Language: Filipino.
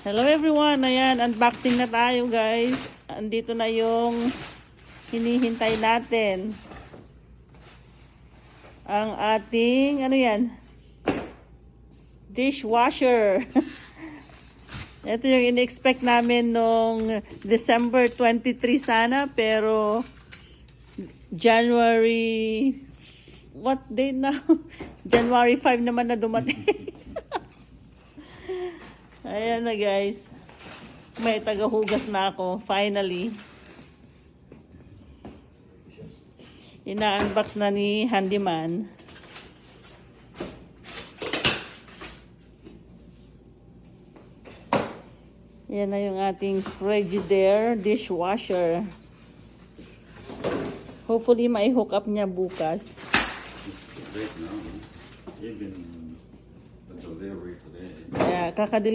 Hello everyone! Ayan, unboxing na tayo guys. Andito na yung hinihintay natin. Ang ating, ano yan? Dishwasher. Ito yung in-expect namin nung December 23 sana, pero January, what date now? January 5 naman na dumating. Ayan na guys. May tagahugas na ako. Finally. Ina-unbox na ni Handyman. Yan na yung ating Frigidaire dishwasher. Hopefully may hook up niya bukas. Right now, even the delivery today. Kaya